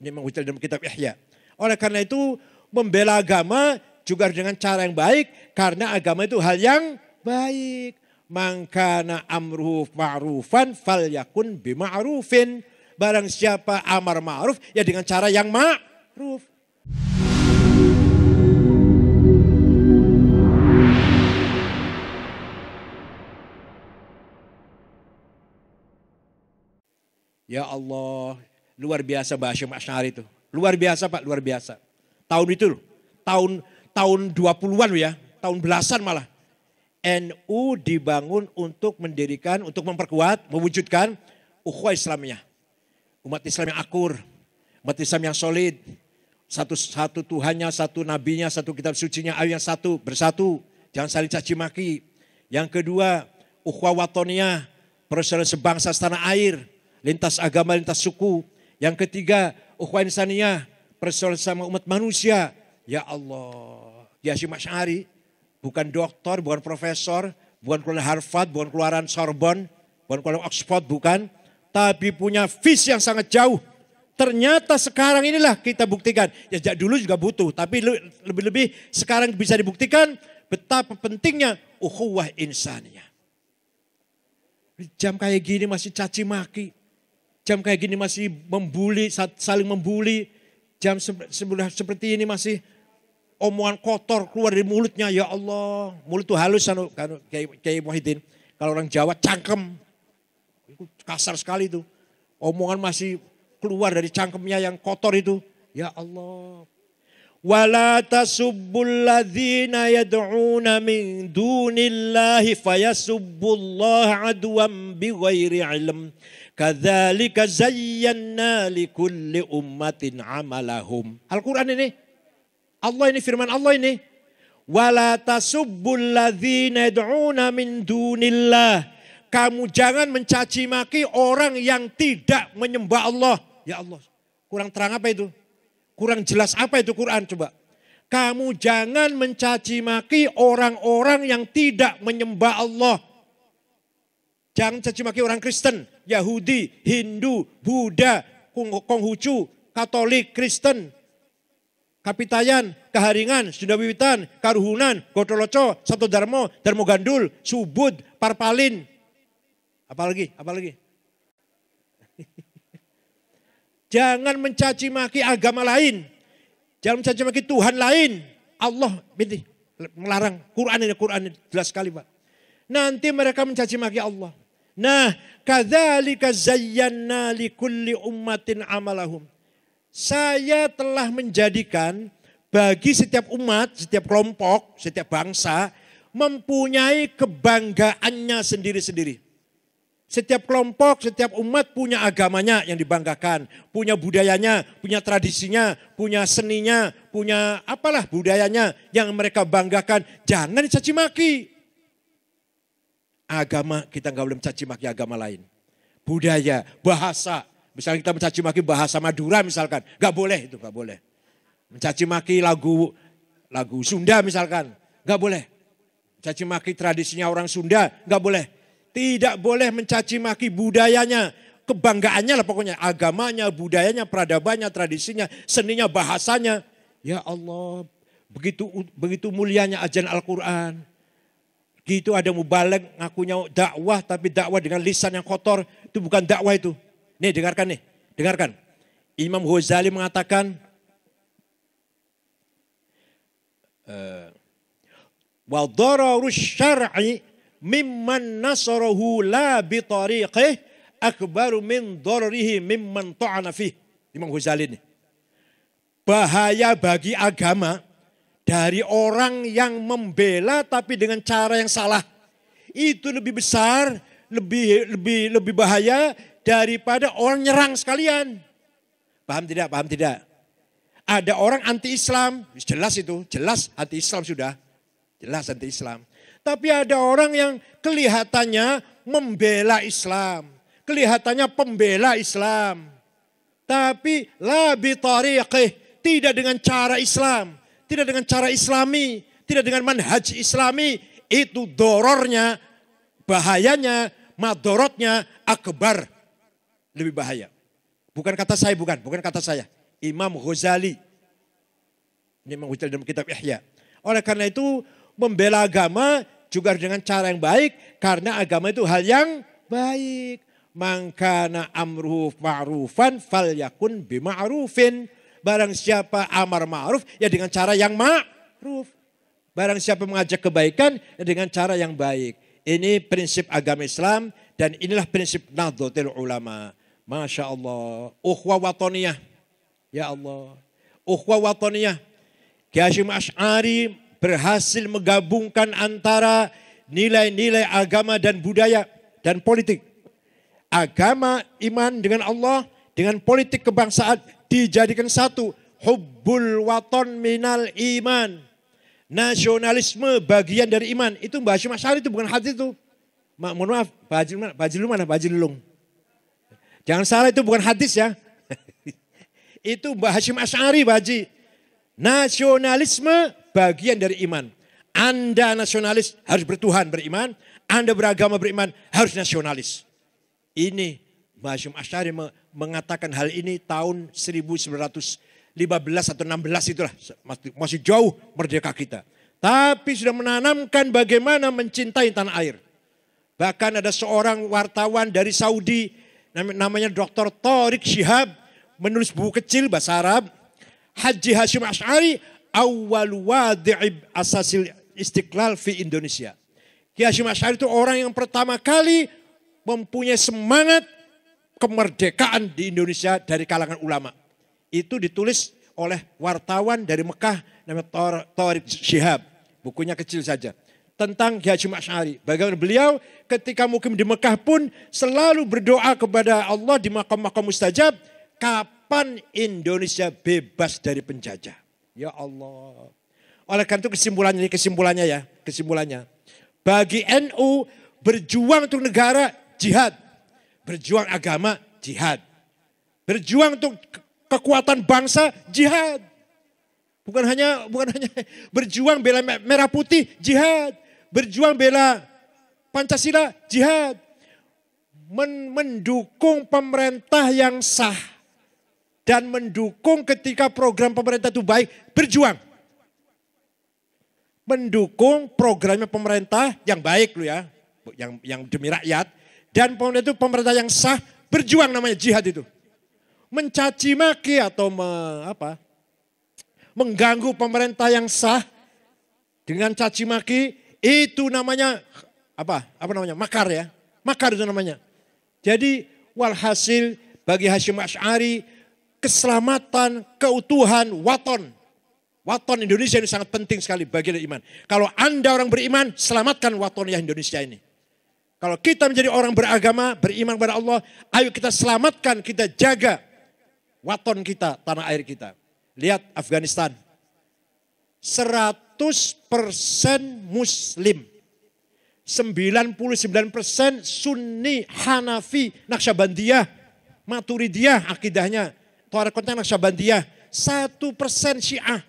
Ini mengutip dalam kitab Ihya. Oleh karena itu membela agama juga dengan cara yang baik. Karena agama itu hal yang baik. Mangkana amruhu ma'rufan falyakun bima'rufin. Barang siapa amar ma'ruf ya dengan cara yang ma'ruf. Ya Allah, luar biasa Mbak Hasyim Asy'ari itu. Luar biasa Pak, luar biasa. Tahun itu loh, tahun 20-an loh ya, tahun belasan malah. NU dibangun untuk mendirikan, untuk memperkuat, mewujudkan ukhuwah Islamiyah. Umat Islam yang akur, umat Islam yang solid. Satu Tuhannya, satu nabinya, satu kitab sucinya, ayo yang satu, bersatu. Jangan saling caci maki. Yang kedua, ukhuwah watoniyah, persaudaraan sebangsa setanah air. Lintas agama, lintas suku. Yang ketiga, ukhuwah insaniyah, persaudaraan sama umat manusia. Ya Allah, Hasyim Asy'ari bukan doktor, bukan profesor, bukan keluaran Harvard, bukan keluaran Sorbonne, bukan keluaran Oxford, bukan. Tapi punya visi yang sangat jauh. Ternyata sekarang inilah kita buktikan. Ya sejak dulu juga butuh, tapi lebih-lebih sekarang bisa dibuktikan betapa pentingnya ukhuwah insaniyah. Jam kayak gini masih caci maki. Jam kayak gini masih membuli, saling membuli. Jam seperti ini masih omongan kotor keluar dari mulutnya. Ya Allah, mulut itu halus. Kayak Muhyiddin. Kalau orang Jawa cangkem. Itu kasar sekali itu. Omongan masih keluar dari cangkemnya yang kotor itu. Ya Allah. Wala tasubbul ladzina yad'una min dunillahi fayasubbullaha adwan bighairi ilm. Kadzalika zayyana likulli ummatin amalahum. Al-Quran ini. Allah ini firman Allah ini. Wala tasubbul ladzina yad'una min dunillah. Kamu jangan mencaci maki orang yang tidak menyembah Allah. Ya Allah. Kurang terang apa itu? Kurang jelas apa itu Quran coba? Kamu jangan mencaci maki orang-orang yang tidak menyembah Allah. Jangan caci maki orang Kristen, Yahudi, Hindu, Buddha, Konghucu, Katolik, Kristen, Kapitayan, Kaharingan, Sunda Wiwitan, Karuhunan, Gotoloco, Sabto Darmo, Darmo Gandul, Subud, Parpalin. Apalagi? Jangan mencaci maki agama lain. Jangan mencaci maki Tuhan lain. Allah melarang. Quran ini jelas sekali Pak. Nanti mereka mencaci maki Allah. Nah, kadzalika zayyana likulli ummatin amalahum. Saya telah menjadikan bagi setiap umat, setiap kelompok, setiap bangsa mempunyai kebanggaannya sendiri-sendiri. Setiap kelompok, setiap umat punya agamanya yang dibanggakan, punya budayanya, punya tradisinya, punya seninya, punya apalah budayanya yang mereka banggakan. Jangan dicaci maki. Agama kita nggak boleh mencaci maki agama lain. Budaya, bahasa, misalnya kita mencaci maki bahasa Madura misalkan, nggak boleh itu, nggak boleh. Mencaci maki lagu Sunda misalkan, nggak boleh. Mencaci maki tradisinya orang Sunda, nggak boleh. Tidak boleh mencaci maki budayanya, kebanggaannya lah pokoknya. Agamanya, budayanya, peradabannya, tradisinya, seninya, bahasanya. Ya Allah, begitu mulianya ajaran Al-Quran. Gitu ada mubaligh ngakunya dakwah, tapi dakwah dengan lisan yang kotor. Itu bukan dakwah itu. Nih dengarkan nih, dengarkan. Imam Ghazali mengatakan, wa dararus syar'i mimman nasarahu la bitariqih akbaru min dararihi mimman ta'ana fih. Imam Ghazali ini. Bahaya bagi agama dari orang yang membela tapi dengan cara yang salah. Itu lebih besar, lebih bahaya daripada orang nyerang sekalian. Paham tidak? Paham tidak? Ada orang anti-Islam, jelas itu, jelas anti-Islam sudah. Jelas anti-Islam. Tapi ada orang yang kelihatannya membela Islam. Kelihatannya pembela Islam. Tapi la bitariqih, tidak dengan cara Islam. Tidak dengan cara Islami. Tidak dengan manhaj Islami. Itu dorornya, bahayanya, madorotnya akbar. Lebih bahaya. Bukan kata saya, bukan kata saya. Imam Ghazali. Ini Imam Ghazali dalam kitab Ihya. Oleh karena itu membela agama juga dengan cara yang baik. Karena agama itu hal yang baik. Mangkana amruhu ma'rufan falyakun bima'rufin. Barang siapa amar ma'ruf ya dengan cara yang ma'ruf. Barang siapa mengajak kebaikan ya dengan cara yang baik. Ini prinsip agama Islam dan inilah prinsip Nahdlatul Ulama. Masya Allah. Ukhwah watoniyah. Ya Allah. Ukhwah watoniyah. Kiai Hasyim Asy'ari berhasil menggabungkan antara nilai-nilai agama dan budaya dan politik. Agama, iman dengan Allah, dengan politik kebangsaan dijadikan satu. Hubbul waton minal iman. Nasionalisme bagian dari iman. Itu Mbah Hasyim Asy'ari itu bukan hadis itu. Mohon maaf, Bajil mana? Bajil Lulung. Jangan salah itu bukan hadis ya. Itu Mbah Hasyim Asy'ari Baji. Nasionalisme bagian dari iman. Anda nasionalis harus bertuhan beriman. Anda beragama beriman harus nasionalis. Ini Mbah Hasyim Asy'ari mengatakan hal ini tahun 1915 atau 16 itulah. Masih jauh merdeka kita. Tapi sudah menanamkan bagaimana mencintai tanah air. Bahkan ada seorang wartawan dari Saudi namanya Dr. Tariq Shihab menulis buku kecil bahasa Arab. Haji Hasyim Asy'ari awal wadi'ib asasil istiqlal fi Indonesia. Kiai Hasyim Asy'ari itu orang yang pertama kali mempunyai semangat kemerdekaan di Indonesia dari kalangan ulama. Itu ditulis oleh wartawan dari Mekah namanya Tariq Shihab. Bukunya kecil saja. Tentang Kiai Hasyim Asy'ari. Bagaimana beliau ketika mukim di Mekah pun selalu berdoa kepada Allah di makam-makam mustajab. Kapan Indonesia bebas dari penjajah? Ya Allah. Oleh karena itu kesimpulannya. Bagi NU berjuang untuk negara jihad. Berjuang agama jihad. Berjuang untuk kekuatan bangsa jihad. Bukan hanya berjuang bela merah putih jihad. Berjuang bela Pancasila jihad. Mendukung pemerintah yang sah. Dan mendukung ketika program pemerintah itu baik, berjuang. Mendukung programnya pemerintah yang baik loh ya. Yang demi rakyat. Dan pemerintah itu pemerintah yang sah, berjuang namanya jihad itu. Mencaci maki atau mengganggu pemerintah yang sah dengan caci maki itu namanya makar ya. Makar itu namanya. Jadi walhasil bagi Hasyim Asy'ari keselamatan, keutuhan, waton Indonesia ini sangat penting sekali bagian dari iman. Kalau Anda orang beriman, selamatkan watoniyah Indonesia ini. Kalau kita menjadi orang beragama, beriman kepada Allah, ayo kita selamatkan, kita jaga waton kita, tanah air kita. Lihat Afghanistan. 100% Muslim. 99% Sunni, Hanafi, Naqsyabandiyah, Maturidiyah akidahnya. Tarekatnya Naqsyabandiyah. 1% Syiah.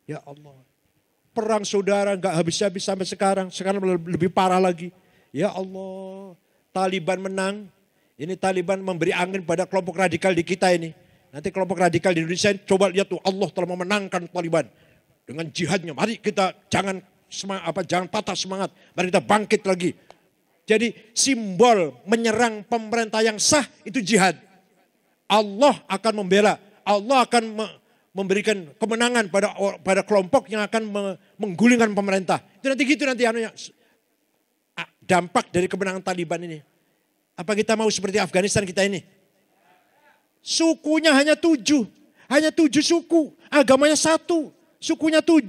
Ya Allah. Perang saudara gak habis-habis sampai sekarang. Sekarang lebih parah lagi. Ya Allah. Taliban menang. Ini Taliban memberi angin pada kelompok radikal di kita ini. Nanti kelompok radikal di Indonesia coba lihat tuh Allah telah memenangkan Taliban. Dengan jihadnya. Mari kita jangan patah semangat. Mari kita bangkit lagi. Jadi simbol menyerang pemerintah yang sah itu jihad. Allah akan membela, Allah akan memberikan kemenangan pada kelompok yang akan menggulingkan pemerintah. Itu nanti anunya dampak dari kemenangan Taliban ini. Apa kita mau seperti Afghanistan kita ini? Sukunya hanya 7 suku, agamanya 1, sukunya 7,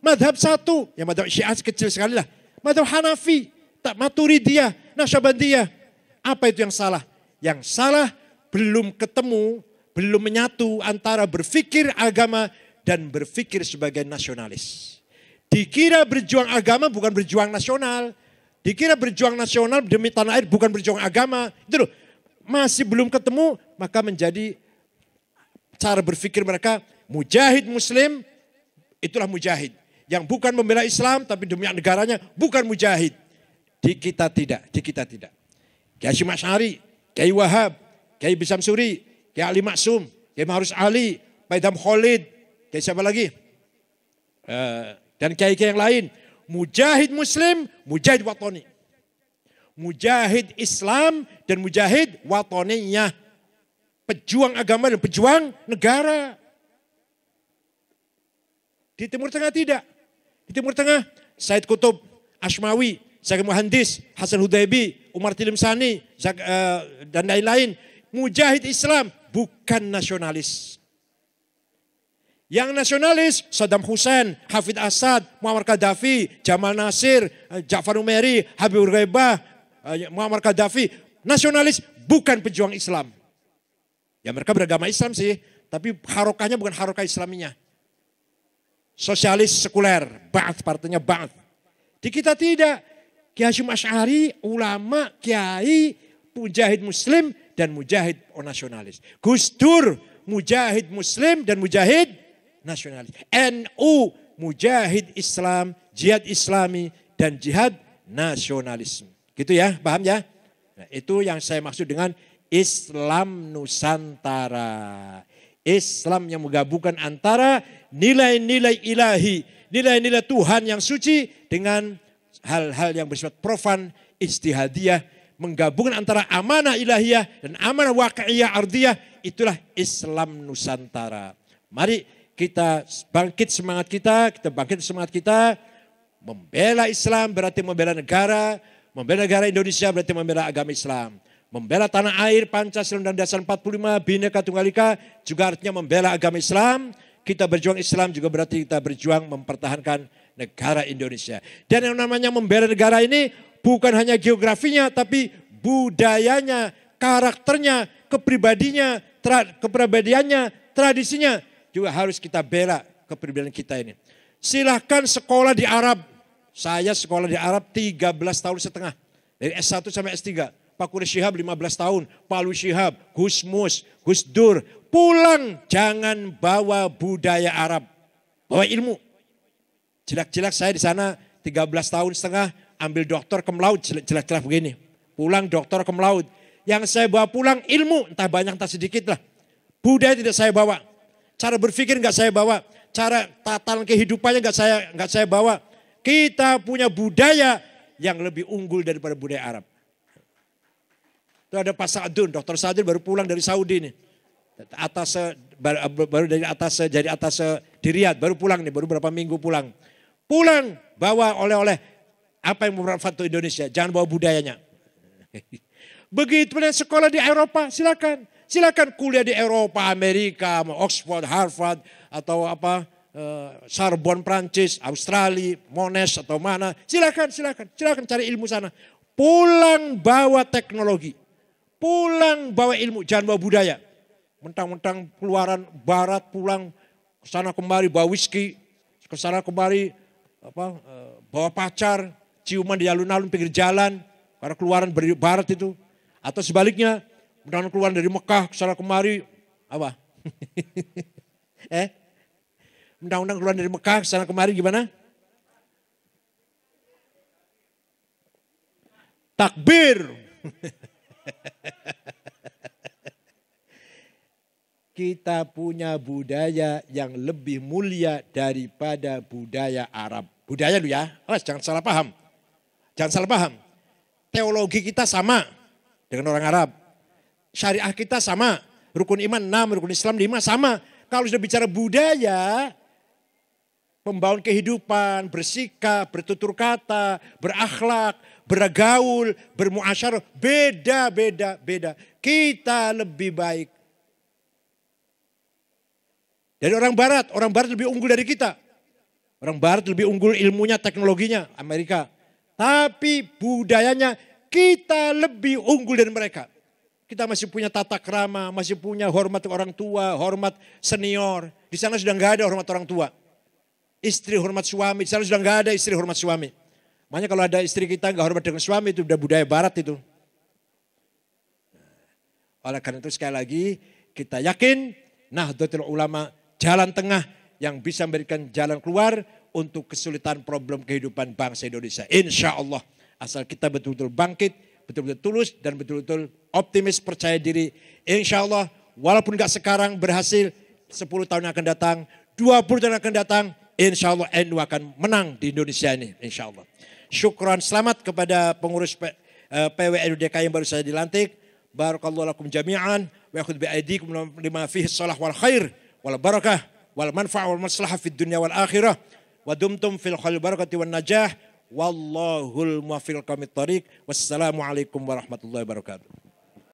madhab 1, ya madhab Syiah kecil sekali lah. Madhab Hanafi, Maturidiyah, Naqsyabandiyah. Apa itu yang salah? Yang salah belum ketemu, belum menyatu antara berpikir agama dan berpikir sebagai nasionalis. Dikira berjuang agama bukan berjuang nasional. Dikira berjuang nasional demi tanah air bukan berjuang agama. Itu loh, masih belum ketemu maka menjadi cara berpikir mereka mujahid muslim, itulah mujahid. Yang bukan membela Islam tapi demi negaranya bukan mujahid. Di kita tidak. Kiai Hasyim Asy'ari, Kiai Wahab, Kiai Bisam Suri, Kiai Ali Maksum, Kiai Ma'ruf Ali, Pak Idham Khalid, kayak siapa lagi? Dan kiai-kiai yang lain. Mujahid Muslim, mujahid watoni. Mujahid Islam dan mujahid watoninya. Pejuang agama dan pejuang negara. Di Timur Tengah tidak. Di Timur Tengah, Said Qutb, Ashmawi, Zaki Muhandis, Hasan Hudaybi, Umar Tilim Sani, dan lain-lain. Mujahid Islam, bukan nasionalis. Yang nasionalis, Saddam Hussein, Hafid Asad, Muammar Gaddafi, Jamal Nasir, Ja'far Numeri, Habibur Ghaibah, Muammar Gaddafi. Nasionalis bukan pejuang Islam. Ya mereka beragama Islam sih, tapi harokahnya bukan harokah Islaminya. Sosialis sekuler, Ba'ath, partainya Ba'ath. Di kita tidak. Kiai Hasyim Asy'ari, ulama, kiai, mujahid Muslim dan mujahid nasionalis. Gus Dur, mujahid Muslim dan mujahid nasionalis. NU, mujahid Islam, jihad Islami dan jihad nasionalisme. Gitu ya, paham ya? Nah, itu yang saya maksud dengan Islam Nusantara. Islam yang menggabungkan antara nilai-nilai ilahi, nilai-nilai Tuhan yang suci dengan hal-hal yang bersifat profan, ijtihadiyah, menggabungkan antara amanah ilahiyah dan amanah waqi'iyah ardiyah, itulah Islam Nusantara. Mari kita bangkit semangat kita, membela Islam berarti membela negara Indonesia berarti membela agama Islam. Membela tanah air, Pancasila dan Dasar 45, Bhinneka Tunggal Ika juga artinya membela agama Islam. Kita berjuang Islam juga berarti kita berjuang mempertahankan negara Indonesia. Dan yang namanya membela negara ini bukan hanya geografinya tapi budayanya, karakternya, kepribadiannya, tradisinya juga harus kita bela kepribadian kita ini. Silahkan sekolah di Arab. Saya sekolah di Arab 13 tahun setengah. Dari S1 sampai S3. Pak Quraish Shihab 15 tahun, Pak Alwi Shihab, Gus Mus, Gus Dur. Pulang jangan bawa budaya Arab, bawa ilmu. Jelak-jelak saya di sana 13 tahun setengah ambil doktor cum laude, jelak-jelak begini. Pulang doktor cum laude. Yang saya bawa pulang ilmu, entah banyak entah sedikit lah. Budaya tidak saya bawa. Cara berpikir enggak saya bawa. Cara tatanan kehidupannya enggak saya bawa. Kita punya budaya yang lebih unggul daripada budaya Arab. Itu ada Pak Sa'dun, Dr. Sa'dun baru pulang dari Saudi nih. Baru dari atas di Riyadh, baru pulang nih, baru berapa minggu pulang. Pulang bawa oleh-oleh apa yang bermanfaat untuk Indonesia, jangan bawa budayanya. Begitu pula sekolah di Eropa, silakan. Silakan kuliah di Eropa, Amerika, Oxford, Harvard atau Sorbonne Prancis, Australia, Monash atau mana. Silakan cari ilmu sana. Pulang bawa teknologi. Pulang bawa ilmu, jangan bawa budaya. Mentang-mentang keluaran barat pulang ke sana kemari bawa whisky, ke sana kemari bawa pacar, ciuman di alun-alun pinggir jalan karena keluaran barat itu. Atau sebaliknya, mentang-mentang keluaran dari Mekah ke sana kemari apa? Mentang-mentang keluaran dari Mekah ke sana kemari gimana? Takbir. Kita punya budaya yang lebih mulia daripada budaya Arab. Budaya lu ya, jangan salah paham. Jangan salah paham. Teologi kita sama dengan orang Arab. Syariah kita sama. Rukun iman 6, rukun Islam 5 sama. Kalau sudah bicara budaya, membangun kehidupan, bersikap, bertutur kata, berakhlak, bergaul, bermuasyarah, beda. Kita lebih baik dari orang barat lebih unggul dari kita. Orang barat lebih unggul ilmunya, teknologinya, Amerika. Tapi budayanya kita lebih unggul dari mereka. Kita masih punya tata krama, masih punya hormat orang tua, hormat senior. Di sana sudah enggak ada hormat orang tua. Istri hormat suami, di sana sudah enggak ada istri hormat suami. Makanya kalau ada istri kita enggak hormat dengan suami itu udah budaya barat itu. Oleh karena itu sekali lagi kita yakin Nahdlatul Ulama jalan tengah yang bisa memberikan jalan keluar untuk kesulitan problem kehidupan bangsa Indonesia. Insya Allah asal kita betul-betul bangkit, betul-betul tulus dan betul-betul optimis percaya diri. Insya Allah walaupun gak sekarang berhasil, 10 tahun yang akan datang, 20 tahun yang akan datang, insya Allah NU akan menang di Indonesia ini, insya Allah. Syukran, selamat kepada pengurus PWNU DKI yang baru saja dilantik. Barakallahu lakum jami'an, wa yakhudh bi'aidikum lima fihi salah wal khair, wal barakah, wal manfa'ah wal maslahah fid dunya wal akhirah, wa dumtum fil khair barakati wan najah, wallahul muwaffiq ila aqwamit thariq. Wassalamualaikum warahmatullahi wabarakatuh.